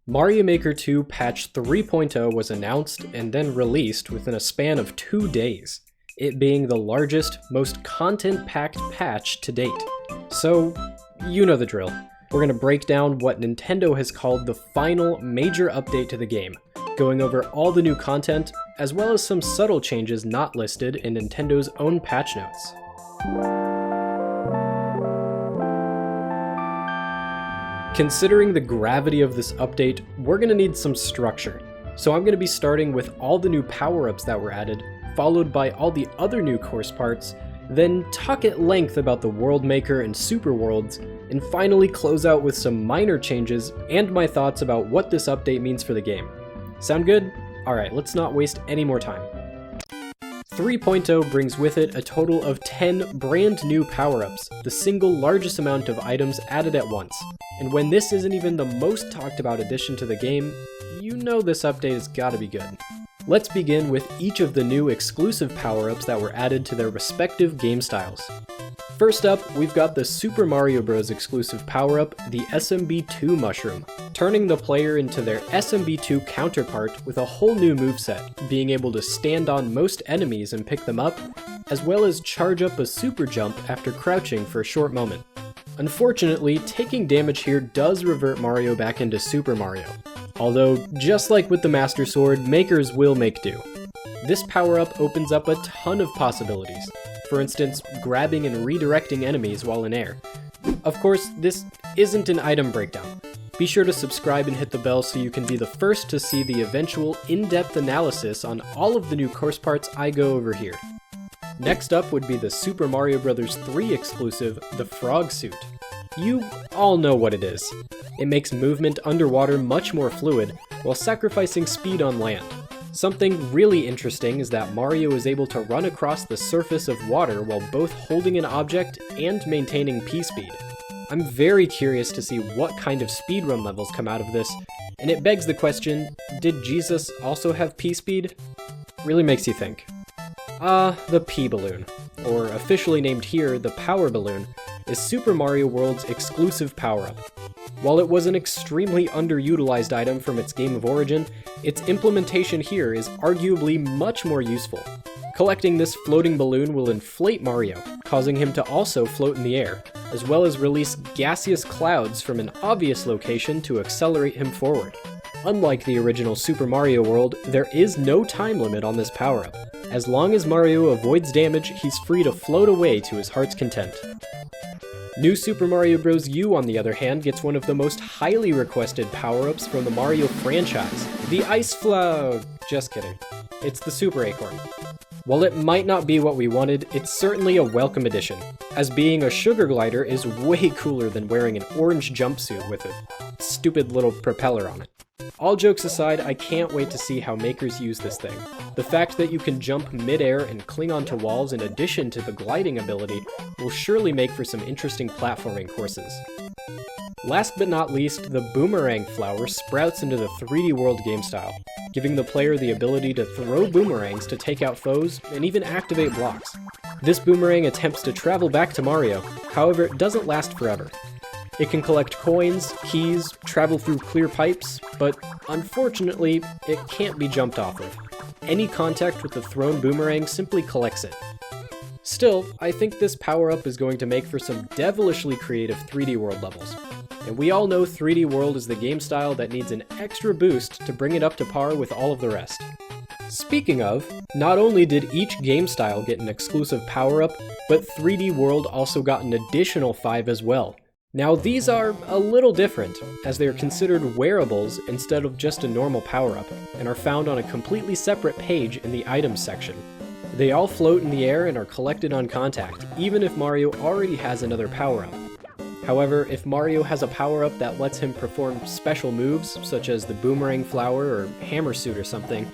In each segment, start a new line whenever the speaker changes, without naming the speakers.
Mario Maker 2 patch 3.0 was announced and then released within a span of 2 days, it being the largest, most content-packed patch to date. So, you know the drill. We're going to break down what Nintendo has called the final major update to the game, going over all the new content, as well as some subtle changes not listed in Nintendo's own patch notes. Considering the gravity of this update, we're going to need some structure. So I'm going to be starting with all the new power-ups that were added, followed by all the other new course parts, then talk at length about the World Maker and Super Worlds, and finally close out with some minor changes and my thoughts about what this update means for the game. Sound good? Alright, let's not waste any more time. 3.0 brings with it a total of 10 brand new power-ups, the single largest amount of items added at once. And when this isn't even the most talked about addition to the game, you know this update has gotta be good. Let's begin with each of the new exclusive power-ups that were added to their respective game styles. First up, we've got the Super Mario Bros. Exclusive power-up, the SMB2 Mushroom, turning the player into their SMB2 counterpart with a whole new moveset, being able to stand on most enemies and pick them up, as well as charge up a super jump after crouching for a short moment. Unfortunately, taking damage here does revert Mario back into Super Mario, although just like with the Master Sword, makers will make do. This power-up opens up a ton of possibilities. For instance, grabbing and redirecting enemies while in air. Of course, this isn't an item breakdown. Be sure to subscribe and hit the bell so you can be the first to see the eventual in-depth analysis on all of the new course parts I go over here. Next up would be the Super Mario Bros. 3 exclusive, the Frog Suit. You all know what it is. It makes movement underwater much more fluid, while sacrificing speed on land. Something really interesting is that Mario is able to run across the surface of water while both holding an object and maintaining P-speed. I'm very curious to see what kind of speedrun levels come out of this, and it begs the question, did Jesus also have P-speed? Really makes you think. The P-Balloon, or officially named here the Power Balloon, is Super Mario World's exclusive power-up. While it was an extremely underutilized item from its game of origin, its implementation here is arguably much more useful. Collecting this floating balloon will inflate Mario, causing him to also float in the air, as well as release gaseous clouds from an obvious location to accelerate him forward. Unlike the original Super Mario World, there is no time limit on this power-up. As long as Mario avoids damage, he's free to float away to his heart's content. New Super Mario Bros. U, on the other hand, gets one of the most highly requested power-ups from the Mario franchise, the Ice Float! Just kidding. It's the Super Acorn. While it might not be what we wanted, it's certainly a welcome addition, as being a sugar glider is way cooler than wearing an orange jumpsuit with a stupid little propeller on it. All jokes aside, I can't wait to see how makers use this thing. The fact that you can jump mid-air and cling onto walls in addition to the gliding ability will surely make for some interesting platforming courses. Last but not least, the Boomerang Flower sprouts into the 3D World game style, giving the player the ability to throw boomerangs to take out foes and even activate blocks. This boomerang attempts to travel back to Mario, however it doesn't last forever. It can collect coins, keys, travel through clear pipes, but unfortunately, it can't be jumped off of. Any contact with the thrown boomerang simply collects it. Still, I think this power-up is going to make for some devilishly creative 3D World levels. And we all know 3D World is the game style that needs an extra boost to bring it up to par with all of the rest. Speaking of, not only did each game style get an exclusive power-up, but 3D World also got an additional 5 as well. Now these are a little different, as they are considered wearables instead of just a normal power-up, and are found on a completely separate page in the items section. They all float in the air and are collected on contact, even if Mario already has another power-up. However, if Mario has a power-up that lets him perform special moves, such as the Boomerang Flower or Hammer Suit or something,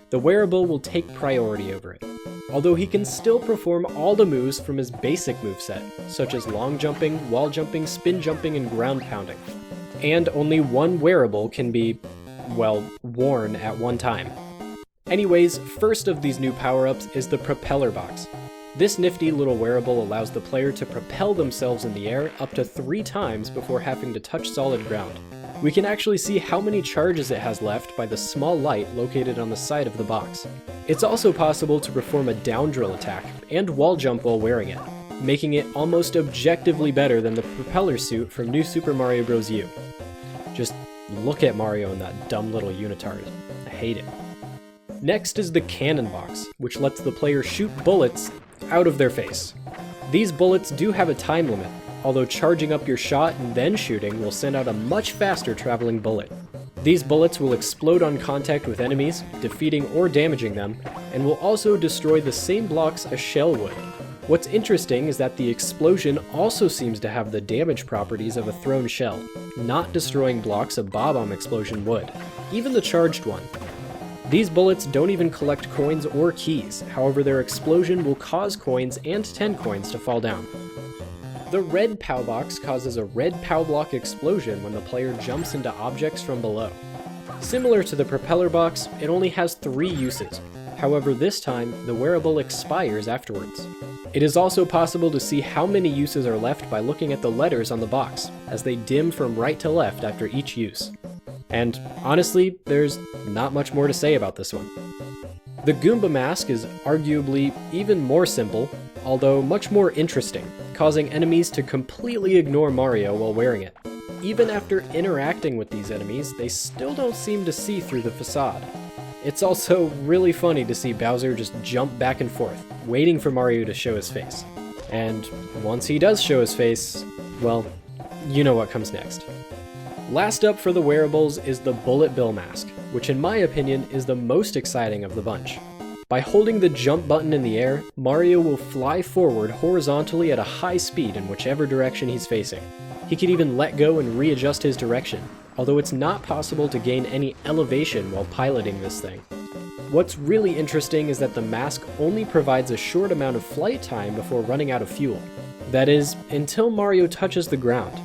the wearable will take priority over it. Although he can still perform all the moves from his basic moveset, such as long jumping, wall jumping, spin jumping, and ground pounding. And only one wearable can be, well, worn at one time. Anyways, first of these new power-ups is the Propeller Box. This nifty little wearable allows the player to propel themselves in the air up to 3 times before having to touch solid ground. We can actually see how many charges it has left by the small light located on the side of the box. It's also possible to perform a down drill attack and wall jump while wearing it, making it almost objectively better than the propeller suit from New Super Mario Bros. U. Just look at Mario in that dumb little unitard. I hate it. Next is the cannon box, which lets the player shoot bullets out of their face. These bullets do have a time limit, although charging up your shot and then shooting will send out a much faster traveling bullet. These bullets will explode on contact with enemies, defeating or damaging them, and will also destroy the same blocks a shell would. What's interesting is that the explosion also seems to have the damage properties of a thrown shell, not destroying blocks a Bob-omb explosion would, even the charged one. These bullets don't even collect coins or keys, however their explosion will cause coins and 10 coins to fall down. The red POW box causes a red POW block explosion when the player jumps into objects from below. Similar to the propeller box, it only has 3 uses. However, this time, the wearable expires afterwards. It is also possible to see how many uses are left by looking at the letters on the box, as they dim from right to left after each use. And honestly, there's not much more to say about this one. The Goomba mask is arguably even more simple, although much more interesting, causing enemies to completely ignore Mario while wearing it. Even after interacting with these enemies, they still don't seem to see through the facade. It's also really funny to see Bowser just jump back and forth, waiting for Mario to show his face. And once he does show his face, well, you know what comes next. Last up for the wearables is the Bullet Bill mask, which in my opinion is the most exciting of the bunch. By holding the jump button in the air, Mario will fly forward horizontally at a high speed in whichever direction he's facing. He can even let go and readjust his direction, although it's not possible to gain any elevation while piloting this thing. What's really interesting is that the mask only provides a short amount of flight time before running out of fuel. That is, until Mario touches the ground.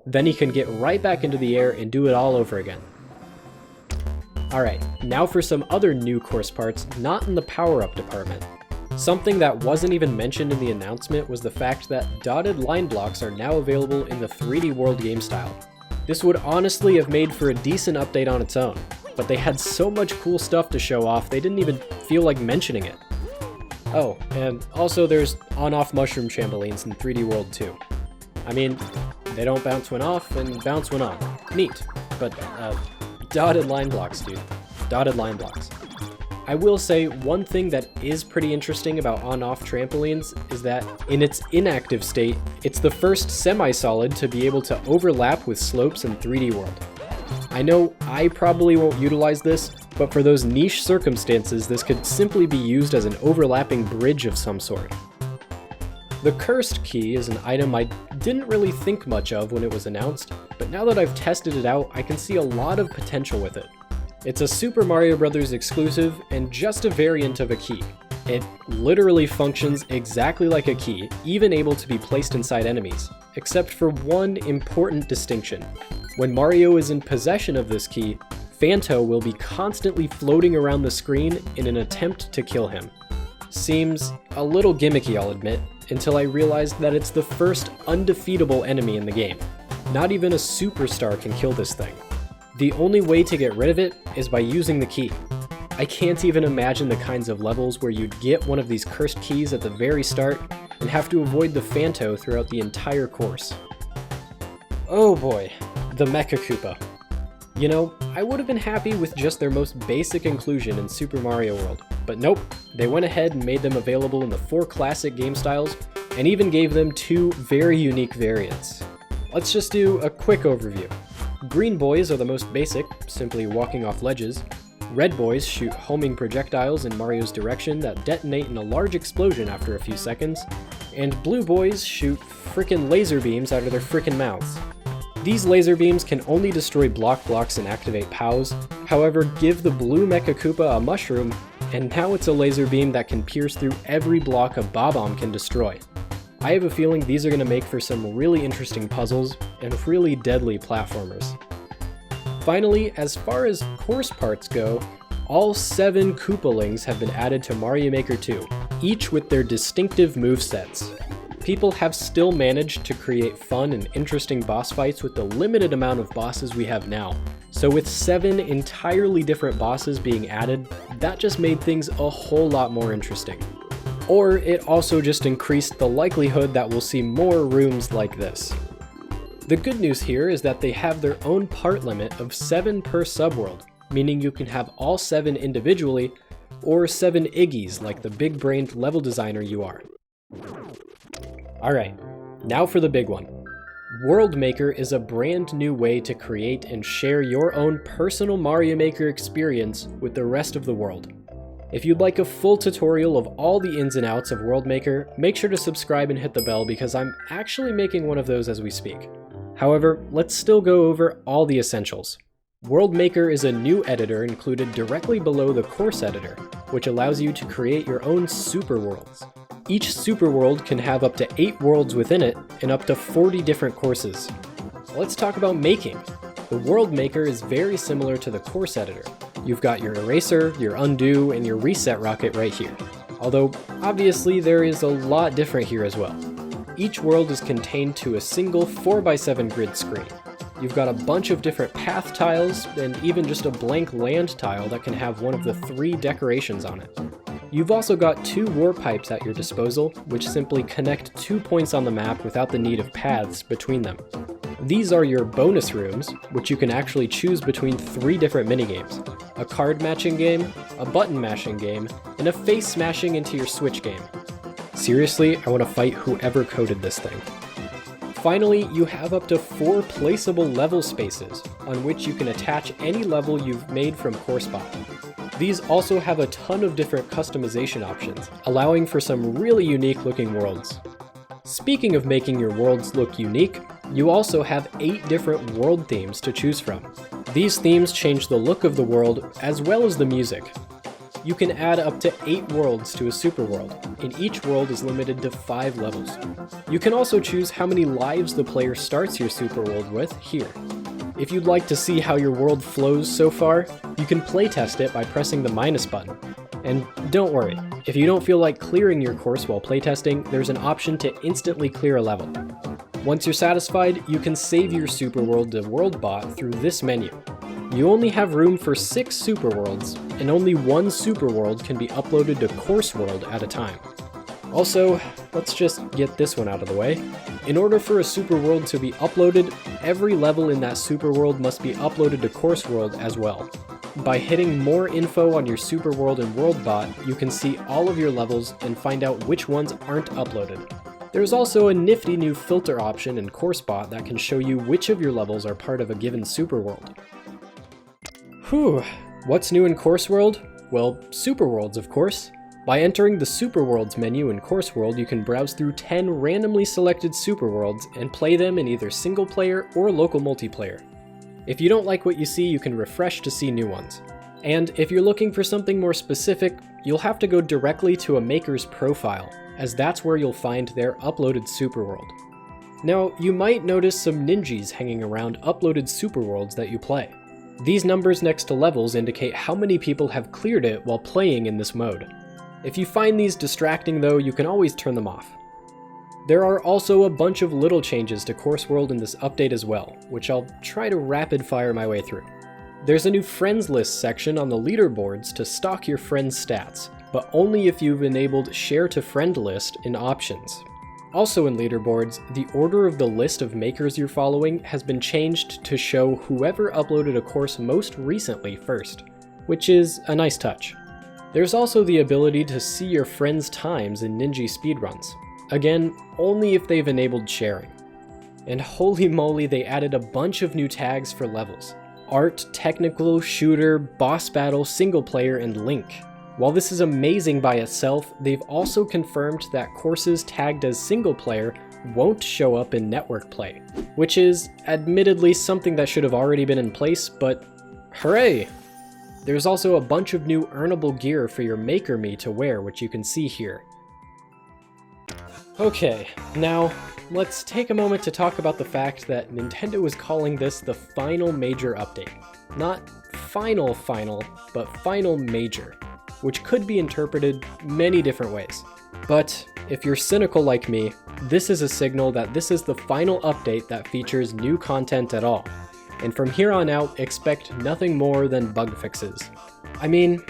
Then he can get right back into the air and do it all over again. Alright, now for some other new course parts not in the power-up department. Something that wasn't even mentioned in the announcement was the fact that dotted line blocks are now available in the 3D World game style. This would honestly have made for a decent update on its own, but they had so much cool stuff to show off they didn't even feel like mentioning it. Oh, and also there's on-off mushroom trampolines in 3D World too. I mean, they don't bounce when off and bounce when on. Neat, but dotted line blocks, dude. Dotted line blocks. I will say one thing that is pretty interesting about on-off trampolines is that in its inactive state, it's the first semi-solid to be able to overlap with slopes in 3D World. I know I probably won't utilize this, but for those niche circumstances, this could simply be used as an overlapping bridge of some sort. The Cursed Key is an item I didn't really think much of when it was announced, but now that I've tested it out, I can see a lot of potential with it. It's a Super Mario Bros. Exclusive and just a variant of a key. It literally functions exactly like a key, even able to be placed inside enemies, except for one important distinction. When Mario is in possession of this key, Phanto will be constantly floating around the screen in an attempt to kill him. Seems a little gimmicky, I'll admit, until I realized that it's the first undefeatable enemy in the game. Not even a superstar can kill this thing. The only way to get rid of it is by using the key. I can't even imagine the kinds of levels where you'd get one of these cursed keys at the very start and have to avoid the Phanto throughout the entire course. Oh boy, the Mecha Koopa. You know, I would have been happy with just their most basic inclusion in Super Mario World, but nope, they went ahead and made them available in the 4 classic game styles, and even gave them 2 very unique variants. Let's just do a quick overview. Green boys are the most basic, simply walking off ledges. Red boys shoot homing projectiles in Mario's direction that detonate in a large explosion after a few seconds, and blue boys shoot frickin' laser beams out of their frickin' mouths. These laser beams can only destroy blocks and activate POWs, however give the blue Mecha Koopa a mushroom, and now it's a laser beam that can pierce through every block a Bob-omb can destroy. I have a feeling these are going to make for some really interesting puzzles and really deadly platformers. Finally, as far as course parts go, all 7 Koopalings have been added to Mario Maker 2, each with their distinctive movesets. people have still managed to create fun and interesting boss fights with the limited amount of bosses we have now. So with 7 entirely different bosses being added, that just made things a whole lot more interesting. Or it also just increased the likelihood that we'll see more rooms like this. The good news here is that they have their own part limit of 7 per subworld, meaning you can have all 7 individually, or 7 Iggies like the big-brained level designer you are. Alright, now for the big one. World Maker is a brand new way to create and share your own personal Mario Maker experience with the rest of the world. If you'd like a full tutorial of all the ins and outs of World Maker, make sure to subscribe and hit the bell because I'm actually making one of those as we speak. However, let's still go over all the essentials. World Maker is a new editor included directly below the course editor, which allows you to create your own super worlds. Each super world can have up to 8 worlds within it and up to 40 different courses. So let's talk about making. The World Maker is very similar to the course editor. You've got your eraser, your undo, and your reset rocket right here. Although, obviously there is a lot different here as well. Each world is contained to a single 4x7 grid screen. You've got a bunch of different path tiles, and even just a blank land tile that can have one of the 3 decorations on it. You've also got 2 war pipes at your disposal, which simply connect 2 points on the map without the need of paths between them. These are your bonus rooms, which you can actually choose between 3 different minigames: a card matching game, a button mashing game, and a face smashing into your Switch game. Seriously, I want to fight whoever coded this thing. Finally, you have up to 4 placeable level spaces, on which you can attach any level you've made from CourseBot. These also have a ton of different customization options, allowing for some really unique looking worlds. Speaking of making your worlds look unique, you also have 8 different world themes to choose from. These themes change the look of the world as well as the music. You can add up to 8 worlds to a super world, and each world is limited to 5 levels. You can also choose how many lives the player starts your super world with here. If you'd like to see how your world flows so far, you can playtest it by pressing the minus button. And don't worry, if you don't feel like clearing your course while playtesting, there's an option to instantly clear a level. Once you're satisfied, you can save your super world to WorldBot through this menu. You only have room for 6 super worlds, and only 1 super world can be uploaded to Course World at a time. Also, let's just get this one out of the way. In order for a super world to be uploaded, every level in that super world must be uploaded to Course World as well. By hitting more info on your super world in WorldBot, you can see all of your levels and find out which ones aren't uploaded. There's also a nifty new filter option in CourseBot that can show you which of your levels are part of a given super world. Whew, what's new in Course World? Well, super worlds, of course. By entering the Super Worlds menu in Course World, you can browse through 10 randomly selected super worlds and play them in either single player or local multiplayer. If you don't like what you see, you can refresh to see new ones. And if you're looking for something more specific, you'll have to go directly to a maker's profile, as that's where you'll find their uploaded super world. Now, you might notice some ninjas hanging around uploaded super worlds that you play. These numbers next to levels indicate how many people have cleared it while playing in this mode. If you find these distracting though, you can always turn them off. There are also a bunch of little changes to Course World in this update as well, which I'll try to rapid fire my way through. There's a new friends list section on the leaderboards to stock your friends' stats, but only if you've enabled share to friend list in options. Also in leaderboards, the order of the list of makers you're following has been changed to show whoever uploaded a course most recently first, which is a nice touch. There's also the ability to see your friends' times in Ninja speedruns. Again, only if they've enabled sharing. And holy moly, they added a bunch of new tags for levels. Art, Technical, Shooter, Boss Battle, Single Player, and Link. While this is amazing by itself, they've also confirmed that courses tagged as Single Player won't show up in Network Play, which is admittedly something that should have already been in place, but hooray! There's also a bunch of new earnable gear for your Maker Me to wear, which you can see here. Okay, now let's take a moment to talk about the fact that Nintendo is calling this the final major update. Not final, but final major, which could be interpreted many different ways. But if you're cynical like me, this is a signal that this is the final update that features new content at all, and from here on out, expect nothing more than bug fixes. I mean,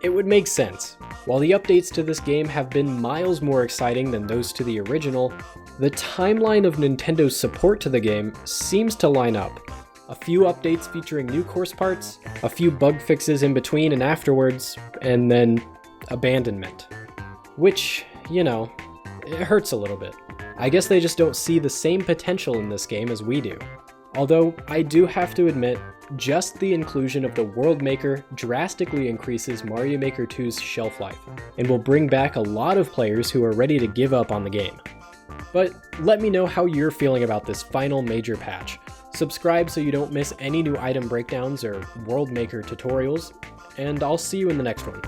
it would make sense. While the updates to this game have been miles more exciting than those to the original, the timeline of Nintendo's support to the game seems to line up. A few updates featuring new course parts, a few bug fixes in between and afterwards, and then abandonment. Which, you know, it hurts a little bit. I guess they just don't see the same potential in this game as we do. Although, I do have to admit, just the inclusion of the World Maker drastically increases Mario Maker 2's shelf life, and will bring back a lot of players who are ready to give up on the game. But let me know how you're feeling about this final major patch. Subscribe so you don't miss any new item breakdowns or World Maker tutorials, and I'll see you in the next one.